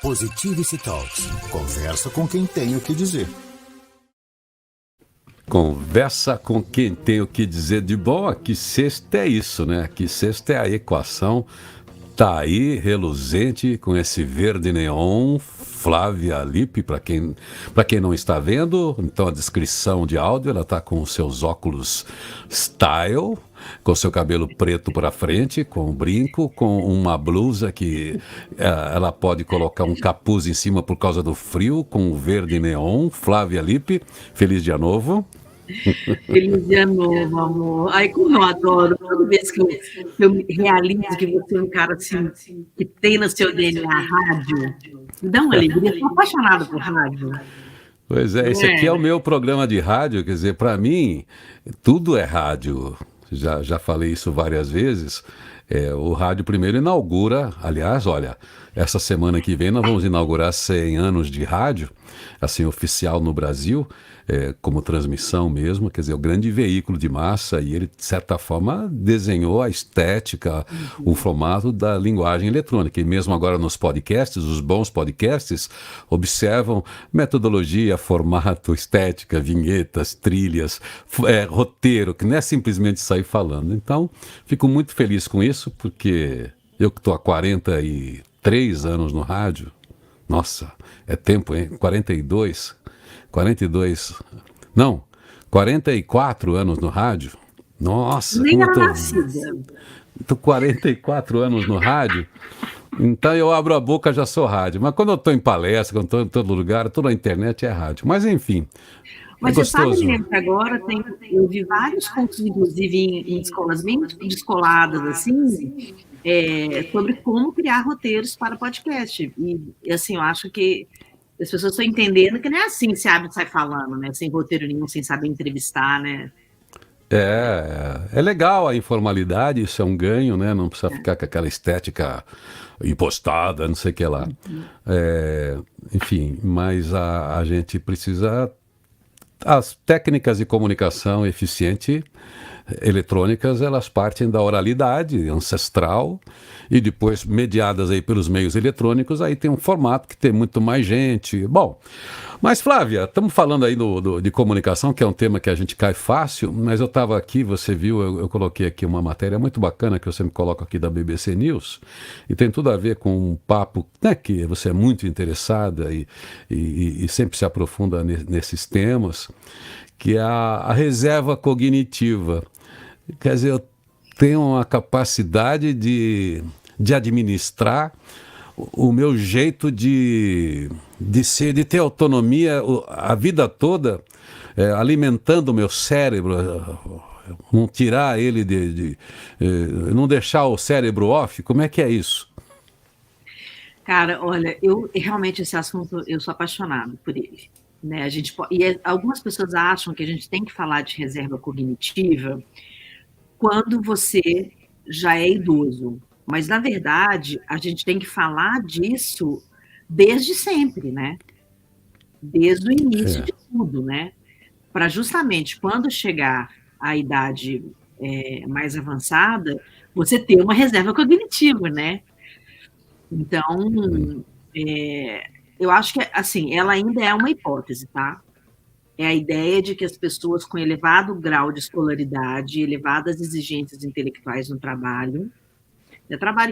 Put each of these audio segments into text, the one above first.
Positivity Talks. Conversa com quem tem o que dizer. Conversa com quem tem o que dizer de bom. Que sexta é isso, né? Que sexta é a equação. Tá aí, reluzente, com esse verde neon. Flávia Lippe, para quem não está vendo, então a descrição de áudio, ela tá com os seus óculos style, com seu cabelo preto para frente, com um brinco, com uma blusa que ela pode colocar um capuz em cima por causa do frio, com o verde neon. Flávia Lippe, feliz dia novo. Feliz dia novo, amor. Ai, como eu adoro. Toda vez que eu realizo que você é um cara assim, que tem no seu DNA rádio, me dá uma alegria. Eu sou apaixonada por rádio. Pois é, esse aqui é o meu programa de rádio, quer dizer, para mim, tudo é rádio. Já falei isso várias vezes. O rádio primeiro inaugura, aliás, olha, essa semana que vem nós vamos inaugurar 100 anos de rádio, assim, oficial no Brasil, como transmissão mesmo, quer dizer, o grande veículo de massa, e ele, de certa forma, desenhou a estética, o formato da linguagem eletrônica. E mesmo agora nos podcasts, os bons podcasts observam metodologia, formato, estética, vinhetas, trilhas, roteiro, que não é simplesmente sair falando. Então, fico muito feliz com isso, porque eu que estou há 43 anos no rádio, nossa, é tempo, hein? 42, não, 44 anos no rádio. Nossa, nem era nascida. Estou 44 anos no rádio, então eu abro a boca, já sou rádio. Mas quando eu estou em palestra, quando estou em todo lugar, toda a internet é rádio. Mas enfim, mas é você sabe, gostoso. menino, que agora eu vi vários cursos, inclusive em escolas bem descoladas, assim, sobre como criar roteiros para podcast. E assim, eu acho que as pessoas estão entendendo que não é assim, se abre e sai falando, né? Sem roteiro nenhum, sem saber entrevistar, né? É legal a informalidade, isso é um ganho, né? Não precisa ficar com aquela estética impostada, não sei o que lá. Enfim, mas a gente precisa... As técnicas de comunicação eficiente eletrônicas, elas partem da oralidade ancestral e depois mediadas aí pelos meios eletrônicos, aí tem um formato que tem muito mais gente. Bom, mas Flávia, estamos falando aí de comunicação, que é um tema que a gente cai fácil, mas eu estava aqui, você viu, eu coloquei aqui uma matéria muito bacana que eu sempre coloco aqui da BBC News, e tem tudo a ver com um papo, né, que você é muito interessada e sempre se aprofunda nesses temas, que é a reserva cognitiva. Quer dizer, eu tenho uma capacidade de administrar o meu jeito de ser, de ter autonomia a vida toda, alimentando o meu cérebro, não tirar ele não deixar o cérebro off. Como é que é isso? Cara, olha, realmente esse assunto, eu sou apaixonada por ele. Né? Algumas pessoas acham que a gente tem que falar de reserva cognitiva quando você já é idoso. Mas, na verdade, a gente tem que falar disso desde sempre, né? Desde o início de tudo, né? Para justamente quando chegar à idade mais avançada, você ter uma reserva cognitiva, né? Então, eu acho que, assim, ela ainda é uma hipótese, tá? É a ideia de que as pessoas com elevado grau de escolaridade, elevadas exigências intelectuais no trabalho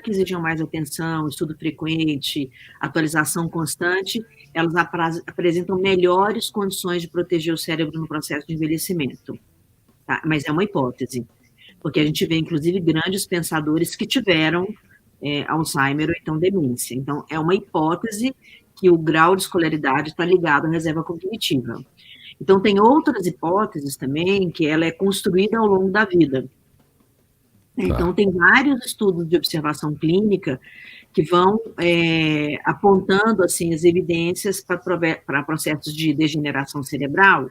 que exigem mais atenção, estudo frequente, atualização constante, elas apresentam melhores condições de proteger o cérebro no processo de envelhecimento. Tá? Mas é uma hipótese, porque a gente vê, inclusive, grandes pensadores que tiveram Alzheimer ou então demência. Então, é uma hipótese que o grau de escolaridade está ligado à reserva cognitiva. Então, tem outras hipóteses também, que ela é construída ao longo da vida. Então, tem vários estudos de observação clínica que vão apontando assim, as evidências para processos de degeneração cerebral,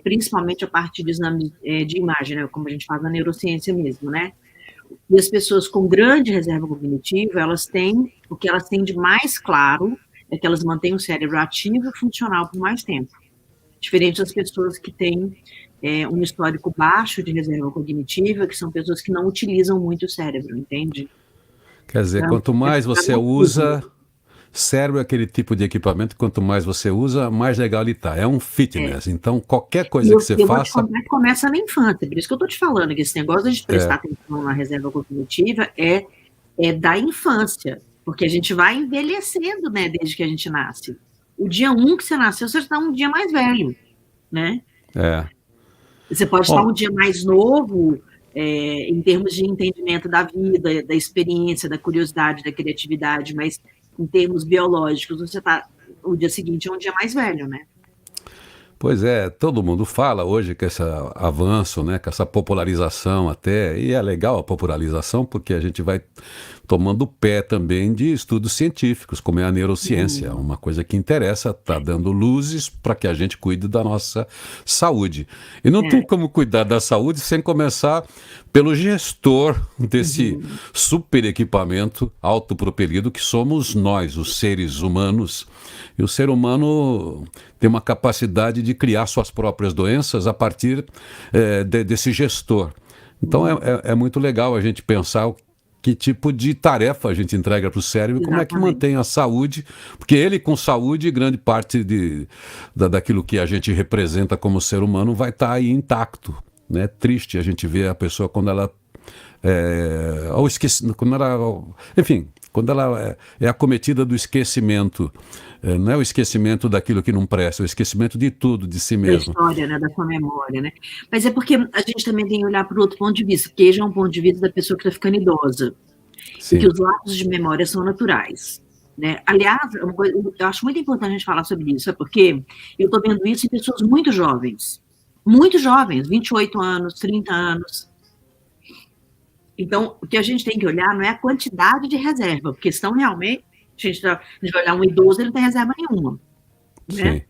principalmente a partir de exames de imagem, né, como a gente faz na neurociência mesmo, né? E as pessoas com grande reserva cognitiva, o que elas têm de mais claro é que elas mantêm o cérebro ativo e funcional por mais tempo. Diferente das pessoas que têm um histórico baixo de reserva cognitiva, que são pessoas que não utilizam muito o cérebro, entende? Quer dizer, quanto mais você usa, cérebro é aquele tipo de equipamento que quanto mais você usa, mais legal ele tá. É um fitness. Então, qualquer coisa que você Eu vou te faça... contar que começa na infância, por isso que eu estou te falando que esse negócio de prestar atenção na reserva cognitiva é da infância, porque a gente vai envelhecendo, né, desde que a gente nasce. O dia 1 que você nasceu, você está um dia mais velho, né? Você pode estar um dia mais novo, em termos de entendimento da vida, da experiência, da curiosidade, da criatividade, mas em termos biológicos, você tá, o dia seguinte é um dia mais velho, né? Pois é, todo mundo fala hoje que esse avanço, né, com essa popularização até, e é legal a popularização porque a gente vai tomando pé também de estudos científicos, como é a neurociência, uma coisa que interessa, está dando luzes para que a gente cuide da nossa saúde. E não tem como cuidar da saúde sem começar pelo gestor desse super equipamento autopropelido que somos nós, os seres humanos. E o ser humano tem uma capacidade de criar suas próprias doenças a partir desse gestor. Então é muito legal a gente pensar que tipo de tarefa a gente entrega para o cérebro, como é que mantém a saúde, porque ele com saúde, grande parte daquilo que a gente representa como ser humano vai estar aí intacto. Né? Triste a gente ver a pessoa quando ela quando ela é acometida do esquecimento. Não é o esquecimento daquilo que não presta, é o esquecimento de tudo, de si mesmo. Da história, né, da sua memória, né? Mas é porque a gente também tem que olhar para o outro ponto de vista, porque já é um ponto de vista da pessoa que está ficando idosa. Sim. E que os lapsos de memória são naturais. Né? Aliás, eu acho muito importante a gente falar sobre isso, porque eu estou vendo isso em pessoas muito jovens, 28 anos, 30 anos. Então, o que a gente tem que olhar não é a quantidade de reserva, porque senão realmente, a gente vai olhar um idoso, ele não tem reserva nenhuma. Né?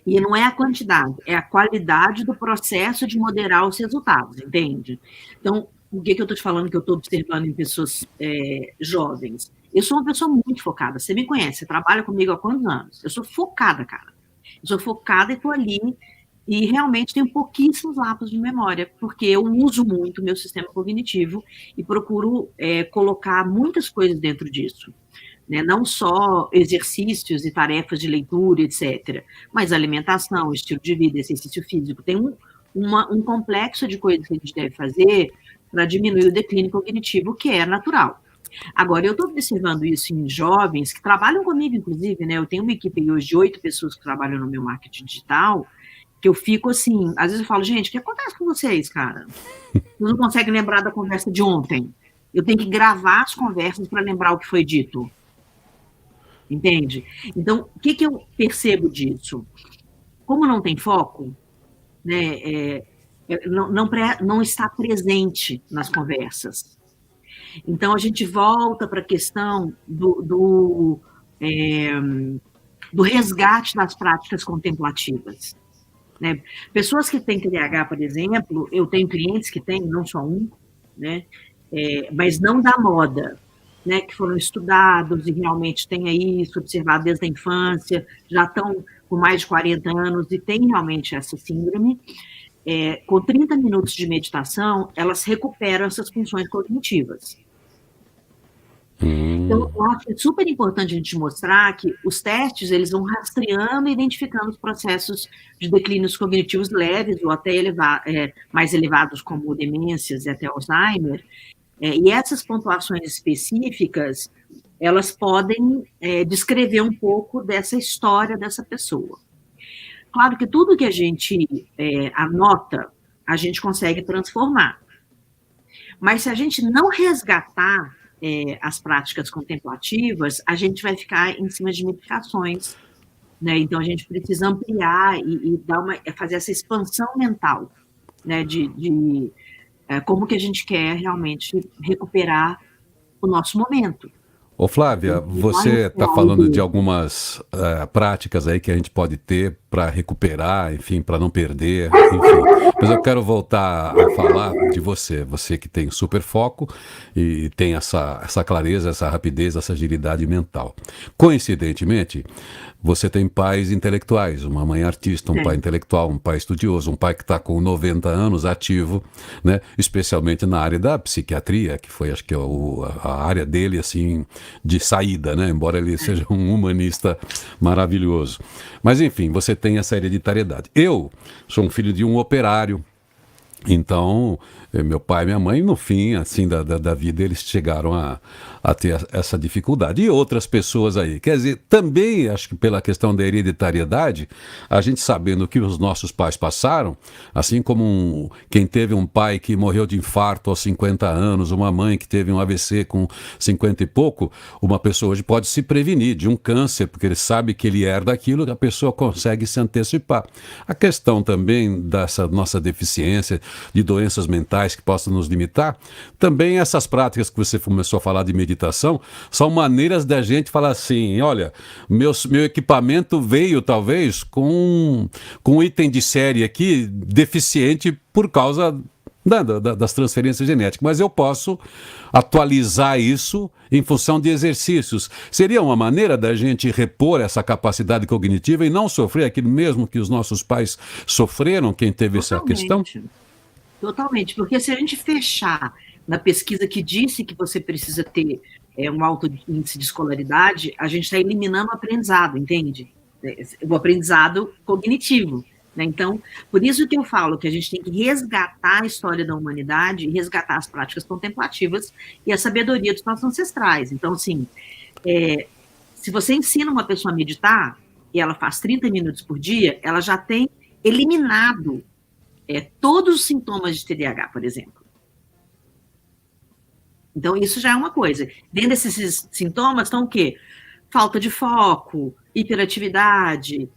E não é a quantidade, é a qualidade do processo de moderar os resultados, entende? Então, o que eu estou te falando que eu estou observando em pessoas jovens? Eu sou uma pessoa muito focada, você me conhece, você trabalha comigo há quantos anos? Eu sou focada, cara. Eu sou focada e estou ali, e realmente tenho pouquíssimos lapsos de memória, porque eu uso muito o meu sistema cognitivo e procuro colocar muitas coisas dentro disso. Né? Não só exercícios e tarefas de leitura, etc., mas alimentação, estilo de vida, exercício físico. Tem um complexo de coisas que a gente deve fazer para diminuir o declínio cognitivo, que é natural. Agora, eu estou observando isso em jovens que trabalham comigo, inclusive, né? Eu tenho uma equipe hoje de 8 pessoas que trabalham no meu marketing digital, que eu fico assim, às vezes eu falo, gente, o que acontece com vocês, cara? Vocês não conseguem lembrar da conversa de ontem. Eu tenho que gravar as conversas para lembrar o que foi dito. Entende? Então, o que eu percebo disso? Como não tem foco, né, não está presente nas conversas. Então, a gente volta para a questão do resgate das práticas contemplativas. Né? Pessoas que têm TDAH, por exemplo, eu tenho clientes que têm, não só um, né, mas não da moda. Né, que foram estudados e realmente têm isso observado desde a infância, já estão com mais de 40 anos e têm realmente essa síndrome, com 30 minutos de meditação, elas recuperam essas funções cognitivas. Então, eu acho que é super importante a gente mostrar que os testes, eles vão rastreando e identificando os processos de declínios cognitivos leves ou até mais elevados, como demências e até Alzheimer. E essas pontuações específicas, elas podem descrever um pouco dessa história dessa pessoa. Claro que tudo que a gente anota, a gente consegue transformar. Mas se a gente não resgatar as práticas contemplativas, a gente vai ficar em cima de medicações. Né? Então, a gente precisa ampliar e fazer essa expansão mental, né? de como que a gente quer realmente recuperar o nosso momento. Ô Flávia, você está falando de algumas práticas aí que a gente pode ter para recuperar, enfim, para não perder, enfim. Mas eu quero voltar a falar de você que tem super foco e tem essa clareza, essa rapidez, essa agilidade mental. Coincidentemente, você tem pais intelectuais, uma mãe artista, um pai intelectual, um pai estudioso, um pai que está com 90 anos ativo, né? Especialmente na área da psiquiatria, que foi, acho que, a área dele, assim, de saída, né? Embora ele seja um humanista maravilhoso. Mas, enfim, você tem essa hereditariedade. Eu sou um filho de um operário, então, meu pai e minha mãe, no fim, assim, da vida, eles chegaram a ter essa dificuldade. E outras pessoas aí. Quer dizer, também, acho que pela questão da hereditariedade, a gente sabendo o que os nossos pais passaram, assim como quem teve um pai que morreu de infarto aos 50 anos, uma mãe que teve um AVC com 50 e pouco, uma pessoa hoje pode se prevenir de um câncer, porque ele sabe que ele herda aquilo, que a pessoa consegue se antecipar. A questão também dessa nossa deficiência, de doenças mentais que possam nos limitar, também essas práticas que você começou a falar de meditação, são maneiras da gente falar assim, olha, meu equipamento veio talvez com um item de série aqui deficiente por causa das transferências genéticas, mas eu posso atualizar isso em função de exercícios. Seria uma maneira da gente repor essa capacidade cognitiva e não sofrer aquilo mesmo que os nossos pais sofreram, quem teve essa questão? Totalmente, porque se a gente fechar na pesquisa que disse que você precisa ter um alto índice de escolaridade, a gente está eliminando o aprendizado, entende? O aprendizado cognitivo. Né? Então, por isso que eu falo que a gente tem que resgatar a história da humanidade e resgatar as práticas contemplativas e a sabedoria dos nossos ancestrais. Então, assim, se você ensina uma pessoa a meditar e ela faz 30 minutos por dia, ela já tem eliminado todos os sintomas de TDAH, por exemplo. Então, isso já é uma coisa. Dentro desses sintomas estão o quê? Falta de foco, hiperatividade,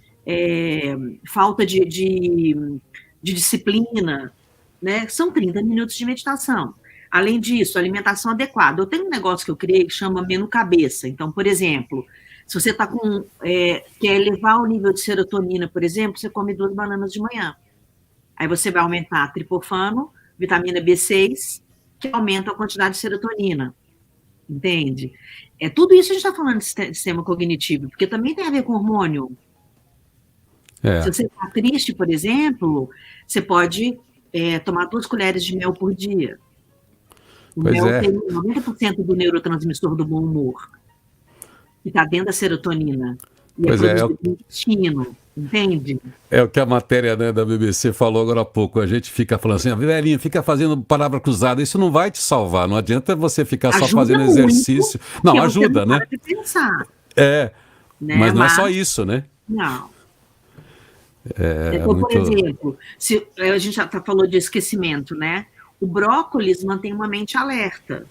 falta de disciplina, né? São 30 minutos de meditação. Além disso, alimentação adequada. Eu tenho um negócio que eu criei que chama menu cabeça. Então, por exemplo, se você quer elevar o nível de serotonina, por exemplo, você come 2 bananas de manhã. Aí você vai aumentar triptofano, vitamina B6, que aumenta a quantidade de serotonina. Entende? Tudo isso a gente está falando de sistema cognitivo, porque também tem a ver com hormônio. Se você está triste, por exemplo, você pode tomar 2 colheres de mel por dia. O mel tem 90% do neurotransmissor do bom humor, que está dentro da serotonina. E produzido no intestino. Entende? É o que a matéria, né, da BBC falou agora há pouco. A gente fica falando assim, velhinha, fica fazendo palavra cruzada. Isso não vai te salvar. Não adianta você ficar só fazendo exercício. Não, ajuda, né? De pensar, né? Mas não é só isso, né? Não. Por exemplo, se a gente já falou de esquecimento, né? O brócolis mantém uma mente alerta.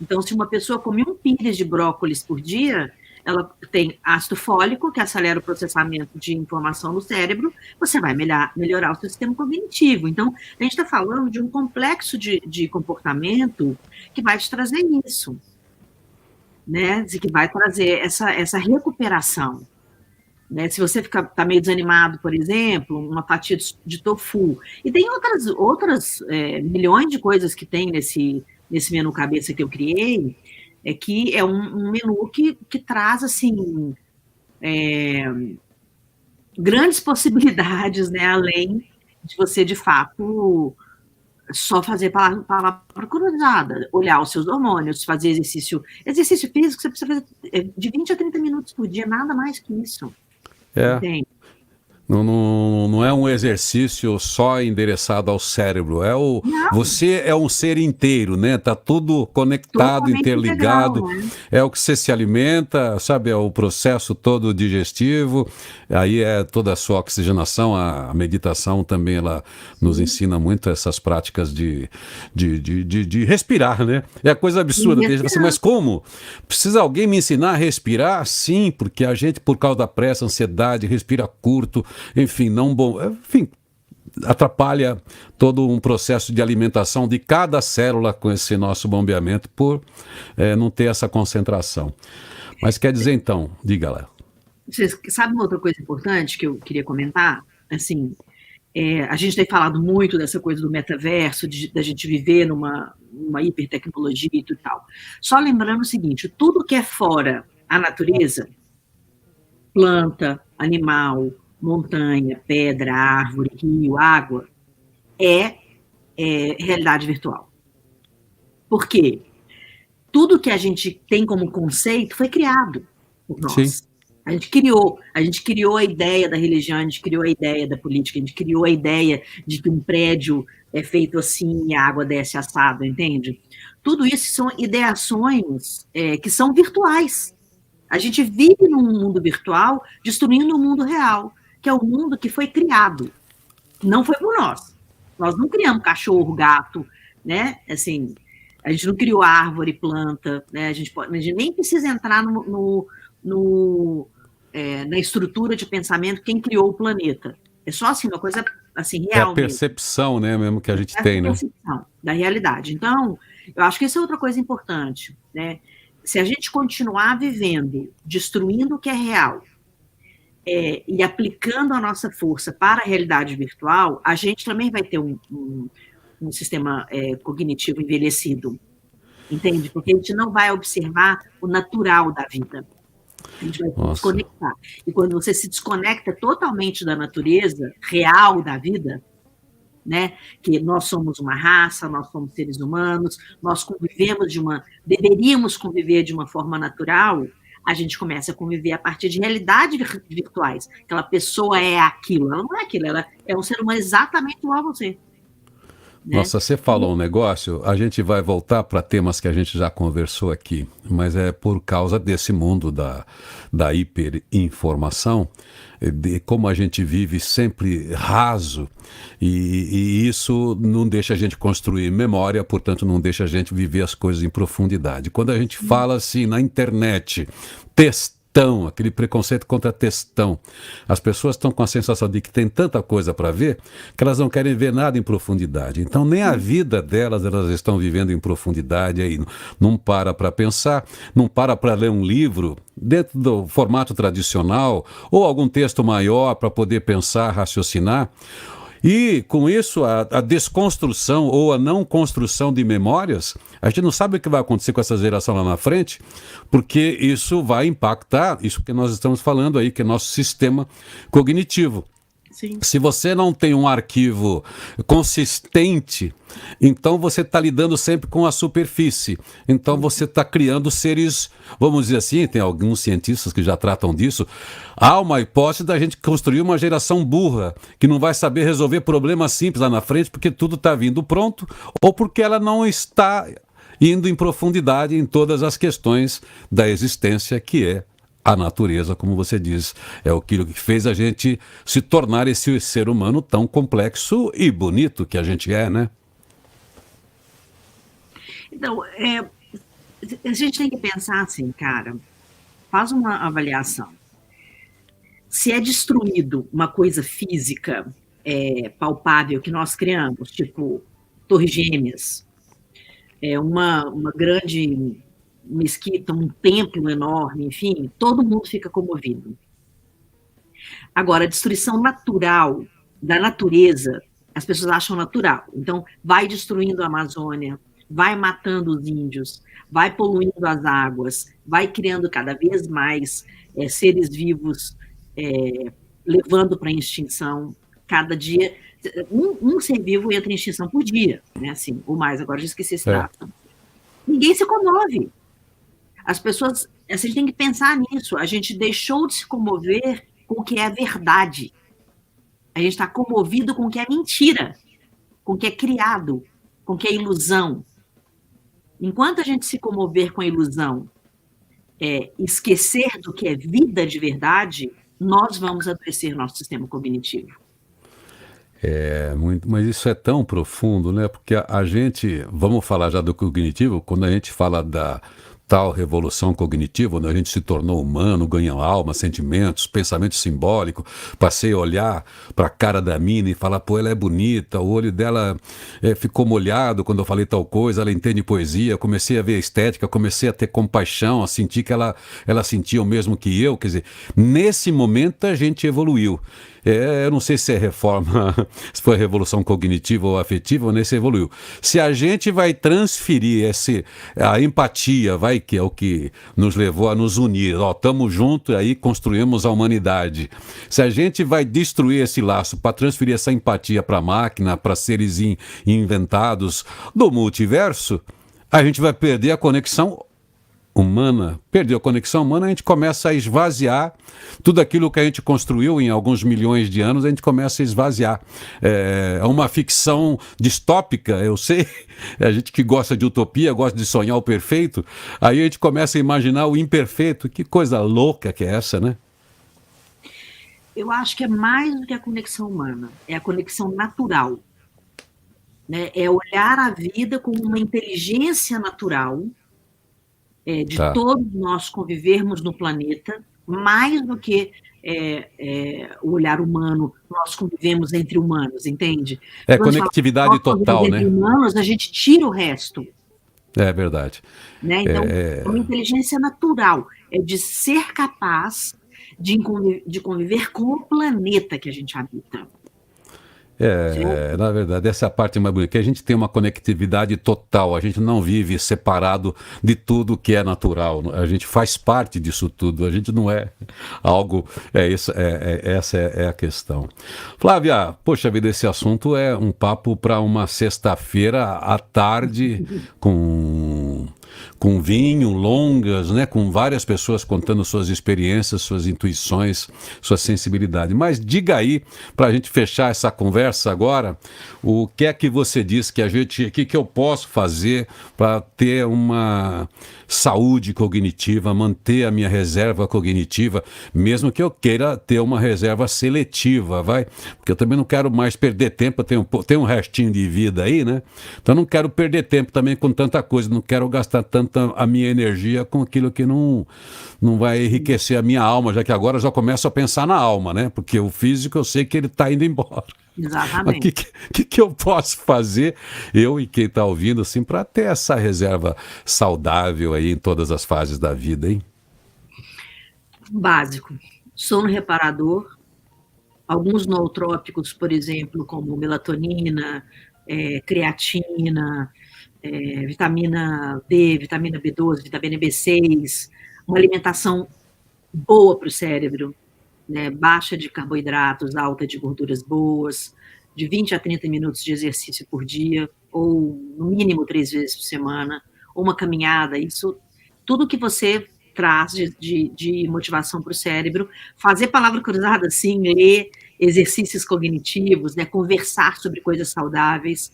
Então, se uma pessoa come 1 pires de brócolis por dia, ela tem ácido fólico, que acelera o processamento de informação no cérebro, você vai melhorar o seu sistema cognitivo. Então, a gente está falando de um complexo de comportamento que vai te trazer isso, né? Que vai trazer essa recuperação. Né? Se você está meio desanimado, por exemplo, uma fatia de tofu. E tem outras milhões de coisas que tem nesse menu cabeça que eu criei, que é um menu que traz, assim, grandes possibilidades, né, além de você, de fato, só fazer palavra cruzada, olhar os seus hormônios, fazer exercício físico, você precisa fazer de 20 a 30 minutos por dia, nada mais que isso. Entende? Não é um exercício só endereçado ao cérebro. Você é um ser inteiro, né? Tá tudo conectado, totalmente interligado. Integral, né? É o que você se alimenta, sabe? É o processo todo digestivo. Aí é toda a sua oxigenação. A meditação também ela nos ensina muito essas práticas de respirar, né? É a coisa absurda. Assim, mas como? Precisa alguém me ensinar a respirar? Sim, porque a gente, por causa da pressa, ansiedade, respira curto. Enfim, atrapalha todo um processo de alimentação de cada célula com esse nosso bombeamento por não ter essa concentração. Mas quer dizer, então, diga lá. Você sabe uma outra coisa importante que eu queria comentar? Assim, a gente tem falado muito dessa coisa do metaverso, da gente viver numa hipertecnologia e tudo tal. Só lembrando o seguinte, tudo que é fora a natureza planta, animal, montanha, pedra, árvore, rio, água, é realidade virtual. Por quê? Tudo que a gente tem como conceito foi criado por nós. Sim. A gente criou a ideia da religião, a gente criou a ideia da política, a gente criou a ideia de que um prédio é feito assim e a água desce assado, entende? Tudo isso são ideações que são virtuais. A gente vive num mundo virtual destruindo o mundo real, que é o mundo que foi criado. Não foi por nós. Nós não criamos cachorro, gato, né? Assim, a gente não criou árvore, planta, né? A gente nem precisa entrar na estrutura de pensamento quem criou o planeta. É só assim, uma coisa assim, real. É a percepção, né, mesmo que a gente tem, né? É a percepção da realidade. Então, eu acho que isso é outra coisa importante, né? Se a gente continuar vivendo, destruindo o que é real, e aplicando a nossa força para a realidade virtual, a gente também vai ter um sistema cognitivo envelhecido, entende? Porque a gente não vai observar o natural da vida. A gente vai se desconectar. E quando você se desconecta totalmente da natureza real da vida, né, que nós somos uma raça, nós somos seres humanos, nós deveríamos conviver de uma forma natural, a gente começa a conviver a partir de realidades virtuais. Aquela pessoa é aquilo, ela não é aquilo, ela é um ser humano exatamente igual a você. Né? Nossa, você falou um negócio, a gente vai voltar para temas que a gente já conversou aqui, mas é por causa desse mundo da hiperinformação, de como a gente vive sempre raso, e isso não deixa a gente construir memória, portanto não deixa a gente viver as coisas em profundidade. Quando a gente fala assim na internet, aquele preconceito contra textão. As pessoas estão com a sensação de que tem tanta coisa para ver que elas não querem ver nada em profundidade. Então nem a vida delas elas estão vivendo em profundidade aí. Não para pensar, não para ler um livro dentro do formato tradicional ou algum texto maior para poder pensar, raciocinar. E, com isso, a desconstrução ou a não construção de memórias, a gente não sabe o que vai acontecer com essa geração lá na frente, porque isso vai impactar isso que nós estamos falando aí, que é nosso sistema cognitivo. Sim. Se você não tem um arquivo consistente, então você está lidando sempre com a superfície. Então você está criando seres, vamos dizer assim, tem alguns cientistas que já tratam disso. Há uma hipótese da gente construir uma geração burra, que não vai saber resolver problemas simples lá na frente, porque tudo está vindo pronto, ou porque ela não está indo em profundidade em todas as questões da existência, que é a natureza, como você diz, é aquilo que fez a gente se tornar esse ser humano tão complexo e bonito que a gente é, né? Então, a gente tem que pensar assim, cara, faz uma avaliação. Se é destruído uma coisa física palpável que nós criamos, tipo Torres Gêmeas, uma grande mesquita, um templo enorme, enfim, todo mundo fica comovido. Agora, a destruição natural da natureza, as pessoas acham natural. Então, vai destruindo a Amazônia, vai matando os índios, vai poluindo as águas, vai criando cada vez mais seres vivos, levando para a extinção. Cada dia, um ser vivo entra em extinção por dia, né? Assim, ou mais, agora já esqueci esse dado. Ninguém se comove. As pessoas, a gente tem que pensar nisso. A gente deixou de se comover com o que é verdade. A gente está comovido com o que é mentira, com o que é criado, com o que é ilusão. Enquanto a gente se comover com a ilusão, esquecer do que é vida de verdade, nós vamos adoecer nosso sistema cognitivo. Mas isso é tão profundo, né? Porque a gente, vamos falar já do cognitivo, quando a gente fala da tal revolução cognitiva, onde a gente se tornou humano, ganha alma, sentimentos, pensamento simbólico, passei a olhar para a cara da mina e falar, pô, ela é bonita, o olho dela ficou molhado quando eu falei tal coisa, ela entende poesia, comecei a ver a estética, comecei a ter compaixão, a sentir que ela sentia o mesmo que eu, quer dizer, nesse momento a gente evoluiu. Eu não sei se é reforma, se foi revolução cognitiva ou afetiva, ou nem se evoluiu. Se a gente vai transferir a empatia, vai pai, que é o que nos levou a nos unir. Ó, estamos juntos e aí construímos a humanidade. Se a gente vai destruir esse laço para transferir essa empatia para a máquina, para seres inventados do multiverso, a gente vai perder a conexão humana. Perdeu a conexão humana, a gente começa a esvaziar tudo aquilo que a gente construiu em alguns milhões de anos, a gente começa a esvaziar. É uma ficção distópica, eu sei, a gente que gosta de utopia, gosta de sonhar o perfeito, aí a gente começa a imaginar o imperfeito. Que coisa louca que é essa, né? Eu acho que é mais do que a conexão humana, é a conexão natural, né? É olhar a vida como uma inteligência natural, de todos nós convivermos no planeta, mais do que o olhar humano, nós convivemos entre humanos, entende? É conectividade total, né? Entre humanos, a gente tira o resto. É verdade. Né? Então, é uma inteligência natural, é de ser capaz de conviver com o planeta que a gente habita. Na verdade, essa é a parte mais bonita, que a gente tem uma conectividade total, a gente não vive separado de tudo que é natural, a gente faz parte disso tudo, a gente não é algo, essa é a questão. Flávia, poxa vida, esse assunto é um papo para uma sexta-feira à tarde, com vinho, longas, né, com várias pessoas contando suas experiências, suas intuições, sua sensibilidade. Mas diga aí, para a gente fechar essa conversa agora, o que é que você diz que eu posso fazer para ter uma saúde cognitiva, manter a minha reserva cognitiva, mesmo que eu queira ter uma reserva seletiva, vai? Porque eu também não quero mais perder tempo, eu tenho um restinho de vida aí, né? Então eu não quero perder tempo também com tanta coisa, não quero gastar tanta a minha energia com aquilo que não vai enriquecer a minha alma, já que agora eu já começo a pensar na alma, né? Porque o físico eu sei que ele está indo embora. Exatamente. Mas o que eu posso fazer, eu e quem está ouvindo, assim, para ter essa reserva saudável aí em todas as fases da vida, hein? Básico. Sono reparador, alguns nootrópicos, por exemplo, como melatonina, creatina, vitamina D, vitamina B12, vitamina B6, uma alimentação boa para o cérebro, né, baixa de carboidratos, alta de gorduras boas, de 20 a 30 minutos de exercício por dia, ou no mínimo 3 vezes por semana, ou uma caminhada, isso, tudo que você traz de motivação para o cérebro, fazer palavra cruzada, sim, ler exercícios cognitivos, né, conversar sobre coisas saudáveis,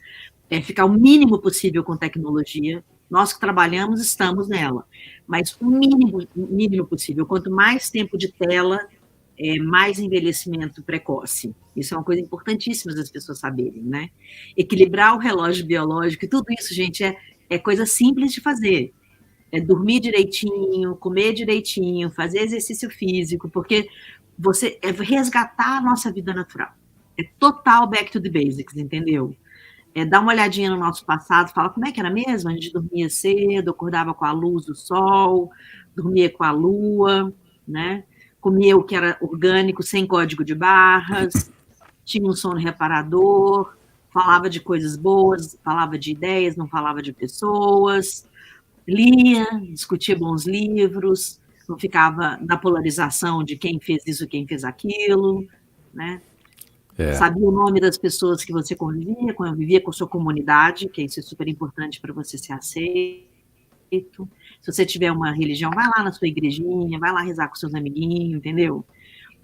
ficar o mínimo possível com tecnologia. Nós que trabalhamos, estamos nela, mas o mínimo possível. Quanto mais tempo de tela, mais envelhecimento precoce. Isso é uma coisa importantíssima das pessoas saberem, né? Equilibrar o relógio biológico, e tudo isso, gente, é coisa simples de fazer. É dormir direitinho, comer direitinho, fazer exercício físico, porque é resgatar a nossa vida natural. É total back to the basics, entendeu? Dar uma olhadinha no nosso passado, falar como é que era mesmo? A gente dormia cedo, acordava com a luz do sol, dormia com a lua, né? Comia o que era orgânico, sem código de barras, tinha um sono reparador, falava de coisas boas, falava de ideias, não falava de pessoas, lia, discutia bons livros, não ficava na polarização de quem fez isso, quem fez aquilo, né? Sabia o nome das pessoas que você convivia com a sua comunidade, que isso é super importante para você ser aceito. Se você tiver uma religião, vai lá na sua igrejinha, vai lá rezar com seus amiguinhos, entendeu?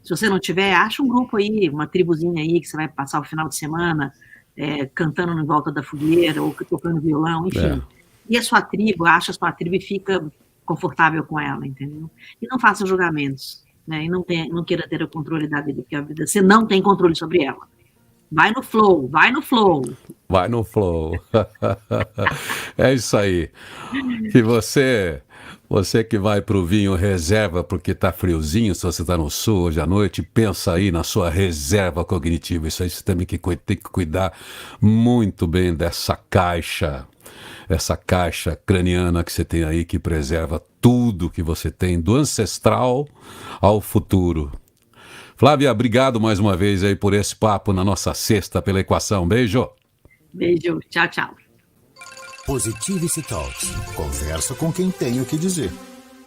Se você não tiver, acha um grupo aí, uma tribuzinha aí, que você vai passar o final de semana cantando em volta da fogueira, ou tocando violão, enfim. E a sua tribo, acha a sua tribo e fica confortável com ela, entendeu? E não faça julgamentos, né? E não queira ter o controle da vida, porque a vida você não tem controle sobre ela. Vai no flow, vai no flow. Vai no flow. É isso aí. E você que vai para o vinho reserva porque está friozinho, se você está no sul hoje à noite, pensa aí na sua reserva cognitiva. Isso aí você também tem que cuidar muito bem dessa caixa. Essa caixa craniana que você tem aí, que preserva tudo que você tem, do ancestral ao futuro. Flávia, obrigado mais uma vez aí por esse papo na nossa sexta pela equação. Beijo. Beijo. Tchau, tchau. Positivity Talks. Conversa com quem tem o que dizer.